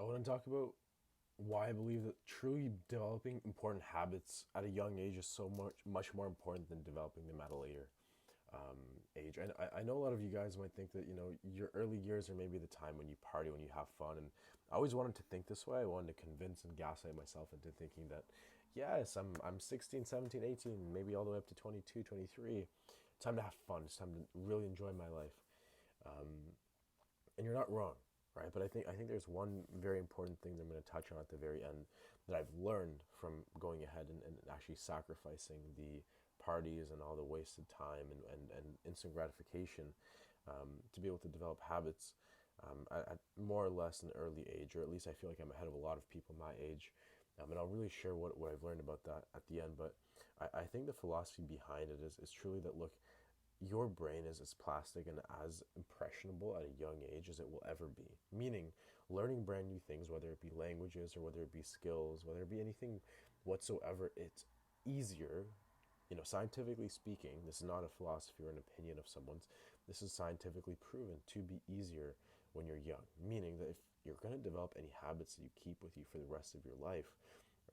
want to talk about why I believe that truly developing important habits at a young age is so much more important than developing them at a later age. And I know a lot of you guys might think that, your early years are maybe the time when you party, when you have fun. And I always wanted to think this way. I wanted to convince and gaslight myself into thinking that, yes, I'm 16, 17, 18, maybe all the way up to 22, 23. It's time to have fun. It's time to really enjoy my life. And you're not wrong, right? But I think there's one very important thing that I'm going to touch on at the very end that I've learned from going ahead and actually sacrificing the parties and all the wasted time and instant gratification to be able to develop habits at more or less an early age, or at least I feel like I'm ahead of a lot of people my age. And I'll really share what I've learned about that at the end. But I think the philosophy behind it is truly that, look, your brain is as plastic and as impressionable at a young age as it will ever be. Meaning, learning brand new things, whether it be languages or whether it be skills, whether it be anything whatsoever, it's easier. Scientifically speaking, this is not a philosophy or an opinion of someone's. This is scientifically proven to be easier when you're young. Meaning that if you're going to develop any habits that you keep with you for the rest of your life,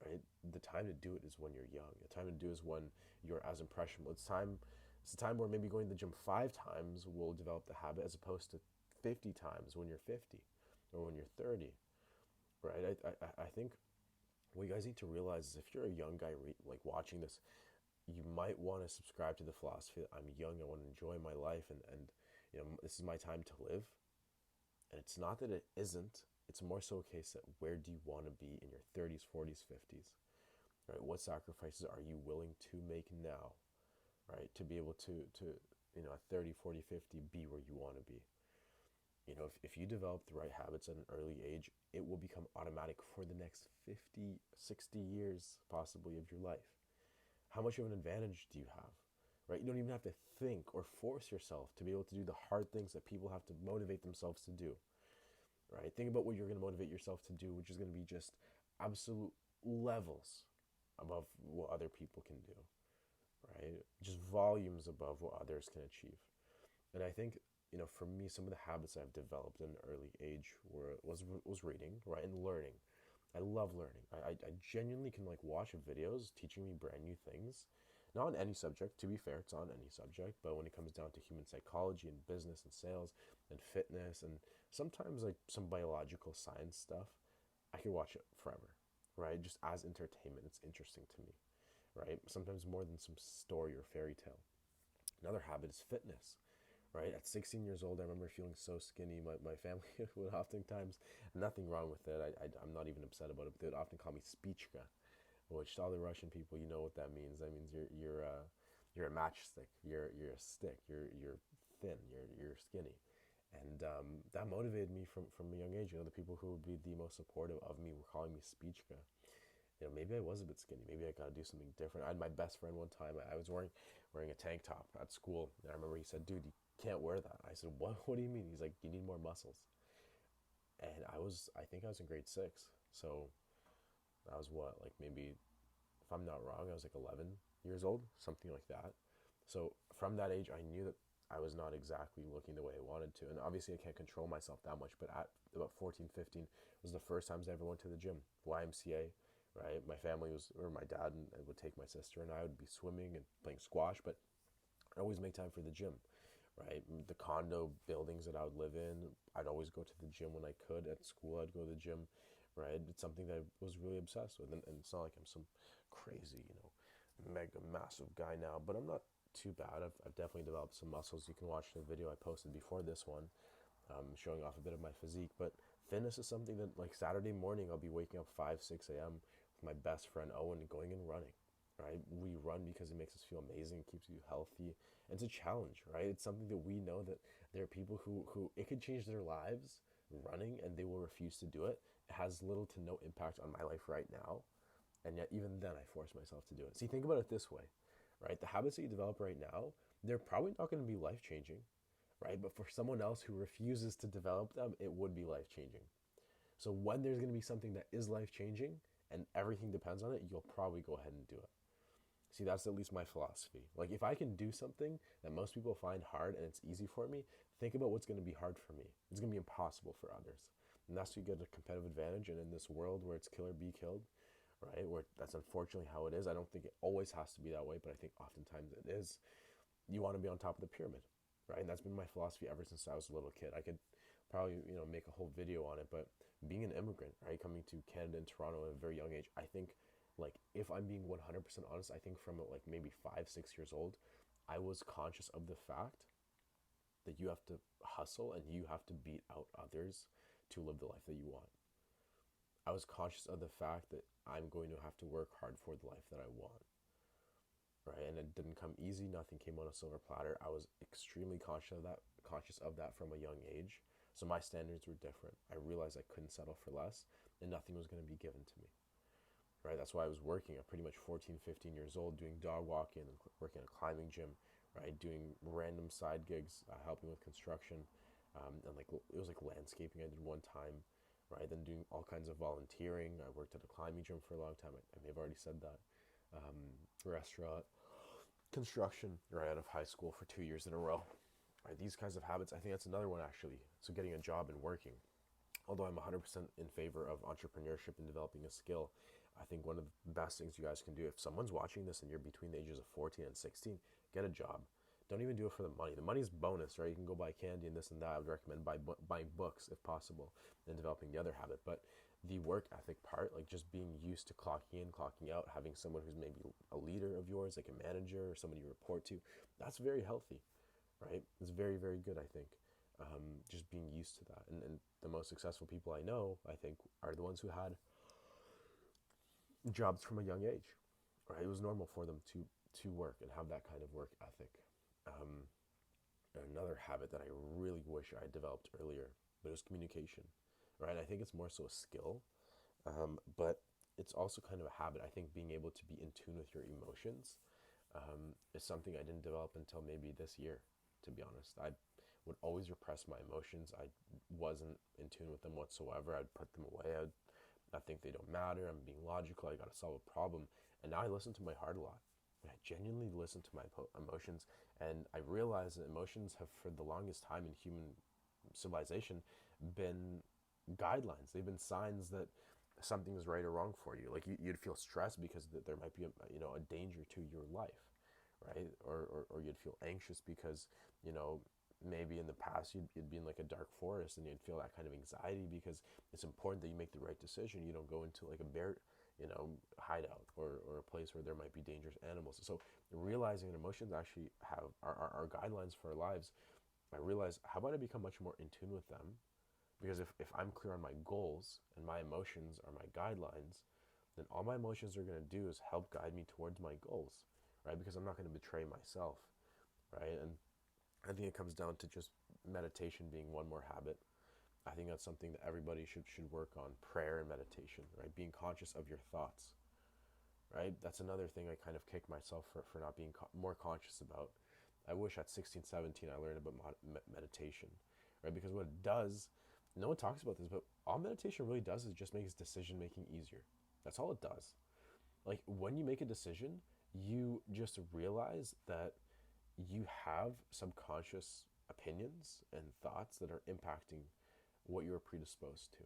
right? The time to do it is when you're young. The time to do it is when you're as impressionable. It's a time where maybe going to the gym 5 times will develop the habit as opposed to 50 times when you're 50 or when you're 30, right? I think what you guys need to realize is if you're a young guy like watching this, you might want to subscribe to the philosophy that I'm young, I want to enjoy my life, and this is my time to live. And it's not that it isn't. It's more so a case that where do you want to be in your 30s, 40s, 50s, right? What sacrifices are you willing to make now, right? To be able to at 30, 40, 50, be where you want to be. If you develop the right habits at an early age, it will become automatic for the next 50, 60 years possibly of your life. How much of an advantage do you have, right? You don't even have to think or force yourself to be able to do the hard things that people have to motivate themselves to do, right? Think about what you're going to motivate yourself to do, which is going to be just absolute levels above what other people can do, right? Just volumes above what others can achieve. And I think, for me, some of the habits I've developed in an early age was reading, right, and learning. I love learning. I genuinely can like watch videos teaching me brand new things. Not on any subject, to be fair, it's on any subject, but when it comes down to human psychology and business and sales and fitness and sometimes like some biological science stuff, I could watch it forever, right? Just as entertainment, it's interesting to me, right? Sometimes more than some story or fairy tale. Another habit is fitness, right? At 16 years old, I remember feeling so skinny. My family would oftentimes, nothing wrong with it, I'm not even upset about it, but they would often call me Spichka, which to all the Russian people, you know what that means. That means you're a matchstick, you're a stick, you're thin, you're skinny. And that motivated me from a young age. The people who would be the most supportive of me were calling me Spichka. Maybe I was a bit skinny. Maybe I got to do something different. I had my best friend one time. I was wearing a tank top at school, and I remember he said, "Dude, you can't wear that." I said, "What? What do you mean?" He's like, "You need more muscles." And I think I was in grade 6, so that was what, like maybe, if I'm not wrong, I was like 11 years old, something like that. So from that age, I knew that I was not exactly looking the way I wanted to, and obviously I can't control myself that much. But at about 14, 15 was the first times I ever went to the gym, YMCA. Right, my family was, or my dad and would take my sister and I would be swimming and playing squash, but I always make time for the gym, right? The condo buildings that I would live in, I'd always go to the gym when I could. At school, I'd go to the gym, right? It's something that I was really obsessed with. And it's not like I'm some crazy, mega massive guy now, but I'm not too bad. I've definitely developed some muscles. You can watch the video I posted before this one, showing off a bit of my physique. But fitness is something that, like, Saturday morning, I'll be waking up 5, 6 a.m. with my best friend Owen and going and running. Right, we run because it makes us feel amazing. It keeps you healthy. And it's a challenge, right? It's something that we know that there are people who it could change their lives running, and they will refuse to do it. It has little to no impact on my life right now, and yet even then I force myself to do it. See, think about it this way, right? The habits that you develop right now, they're probably not going to be life changing, right? But for someone else who refuses to develop them, it would be life changing. So when there's going to be something that is life changing and everything depends on it, you'll probably go ahead and do it. See, that's at least my philosophy. Like, if I can do something that most people find hard and it's easy for me, think about what's going to be hard for me. It's going to be impossible for others. And that's you get a competitive advantage. And in this world where it's kill or be killed, right? Where that's unfortunately how it is. I don't think it always has to be that way, but I think oftentimes it is. You want to be on top of the pyramid, right? And that's been my philosophy ever since I was a little kid. I could probably, make a whole video on it, but being an immigrant, right, coming to Canada and Toronto at a very young age, I think, like, if I'm being 100% honest, I think from like maybe 5, 6 years old, I was conscious of the fact that you have to hustle and you have to beat out others to live the life that you want. I was conscious of the fact that I'm going to have to work hard for the life that I want, right? And it didn't come easy. Nothing came on a silver platter. I was extremely conscious of that from a young age. So my standards were different. I realized I couldn't settle for less, and nothing was going to be given to me, right? That's why I was working at pretty much 14, 15 years old, doing dog walking and working at a climbing gym, right? Doing random side gigs, helping with construction, and like it was like landscaping I did one time, right? Then doing all kinds of volunteering. I worked at a climbing gym for a long time. I may have already said that. Restaurant, construction, right out of high school for 2 years in a row. Right, these kinds of habits, I think that's another one actually. So getting a job and working. Although I'm 100% in favor of entrepreneurship and developing a skill, I think one of the best things you guys can do, if someone's watching this and you're between the ages of 14 and 16, get a job. Don't even do it for the money. The money's bonus, right? You can go buy candy and this and that. I would recommend buying books if possible and developing the other habit. But the work ethic part, like just being used to clocking in, clocking out, having someone who's maybe a leader of yours, like a manager or somebody you report to, that's very healthy, right? It's very, very good, I think. Just being used to that. And the most successful people I know, I think, are the ones who had jobs from a young age, right? It was normal for them to work and have that kind of work ethic. Um, Another habit that I really wish I developed earlier, but it was communication, right? I think it's more so a skill, but it's also kind of a habit. I think being able to be in tune with your emotions is something I didn't develop until maybe this year, to be honest. I would always repress my emotions. I wasn't in tune with them whatsoever. I'd put them away. I think they don't matter. I'm being logical. I got to solve a problem. And now I listen to my heart a lot. And I genuinely listen to my emotions. And I realize that emotions have, for the longest time in human civilization, been guidelines. They've been signs that something is right or wrong for you. Like you'd feel stressed because there might be a danger to your life, right? Or you'd feel anxious because maybe in the past you'd be in like a dark forest and you'd feel that kind of anxiety because it's important that you make the right decision. You don't go into like a bear hideout or a place where there might be dangerous animals. So realizing that emotions actually are guidelines for our lives, I realize, how about I become much more in tune with them? Because if I'm clear on my goals and my emotions are my guidelines, then all my emotions are going to do is help guide me towards my goals, right? Because I'm not going to betray myself, right? And I think it comes down to just meditation being one more habit. I think that's something that everybody should work on, prayer and meditation, right? Being conscious of your thoughts, right? That's another thing I kind of kick myself for not being more conscious about. I wish at 16, 17 I learned about meditation, right? Because what it does, no one talks about this, but all meditation really does is just makes decision making easier. That's all it does. Like when you make a decision, you just realize that you have subconscious opinions and thoughts that are impacting what you're predisposed to.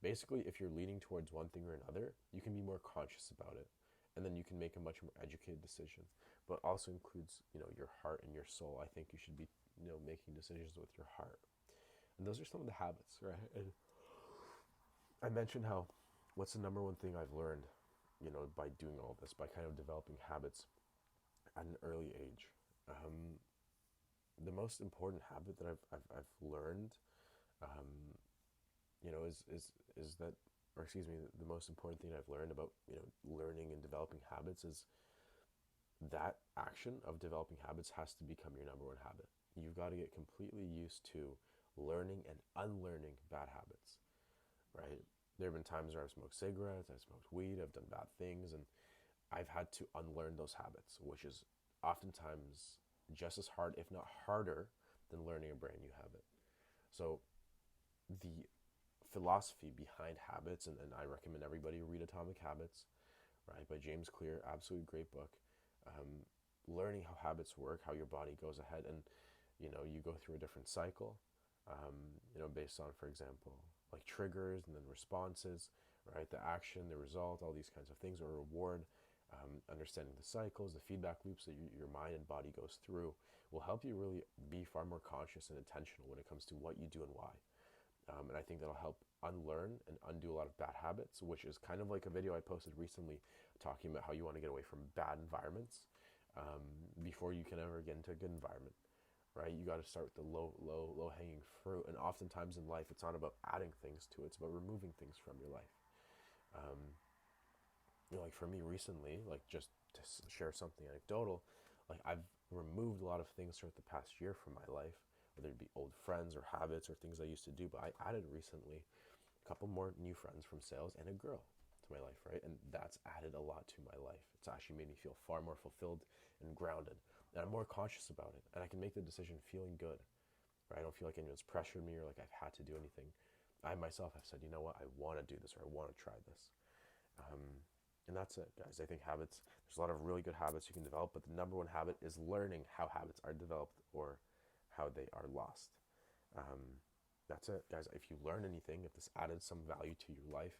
Basically, if you're leaning towards one thing or another, you can be more conscious about it. And then you can make a much more educated decision. But also includes, your heart and your soul. I think you should be, making decisions with your heart. And those are some of the habits, right? And I mentioned how, what's the number one thing I've learned, by doing all this, by kind of developing habits at an early age. The most important habit that I've learned, um, is that, or excuse me, the most important thing I've learned about, learning and developing habits is that action of developing habits has to become your number one habit. You've got to get completely used to learning and unlearning bad habits, right? There have been times where I've smoked cigarettes, I've smoked weed, I've done bad things, and I've had to unlearn those habits, which is oftentimes just as hard, if not harder, than learning a brand new habit. So the philosophy behind habits, and I recommend everybody read Atomic Habits, right, by James Clear, absolutely great book. Learning how habits work, how your body goes ahead, and you go through a different cycle, based on, for example, like triggers and then responses, right? The action, the result, all these kinds of things, or reward. Understanding the cycles, the feedback loops that your mind and body goes through will help you really be far more conscious and intentional when it comes to what you do and why. And I think that'll help unlearn and undo a lot of bad habits, which is kind of like a video I posted recently talking about how you want to get away from bad environments before you can ever get into a good environment, right? You got to start with the low hanging fruit. And oftentimes in life, it's not about adding things to it, it's about removing things from your life. Um, like for me recently, like just to share something anecdotal, like I've removed a lot of things throughout the past year from my life, whether it be old friends or habits or things I used to do. But I added recently a couple more new friends from sales and a girl to my life, right? And that's added a lot to my life. It's actually made me feel far more fulfilled and grounded. And I'm more conscious about it. And I can make the decision feeling good, right? I don't feel like anyone's pressured me or like I've had to do anything. I myself have said, you know what, I want to do this or I want to try this. Um, and that's it, guys. I think habits, there's a lot of really good habits you can develop, but the number one habit is learning how habits are developed or how they are lost. Um, that's it, guys. If you learn anything, if this added some value to your life,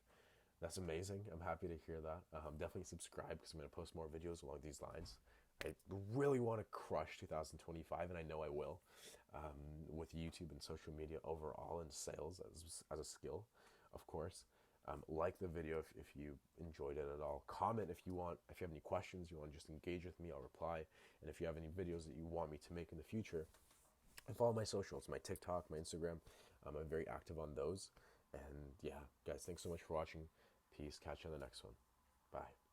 that's amazing. I'm happy to hear that. Definitely subscribe because I'm going to post more videos along these lines. I really want to crush 2025, and I know I will, with YouTube and social media overall and sales as a skill, of course. Like the video if you enjoyed it at all. Comment if you want, if you have any questions, you want to just engage with me, I'll reply. And if you have any videos that you want me to make in the future, and follow my socials, my TikTok, my Instagram. I'm very active on those. And yeah, guys, thanks so much for watching. Peace. Catch you on the next one. Bye.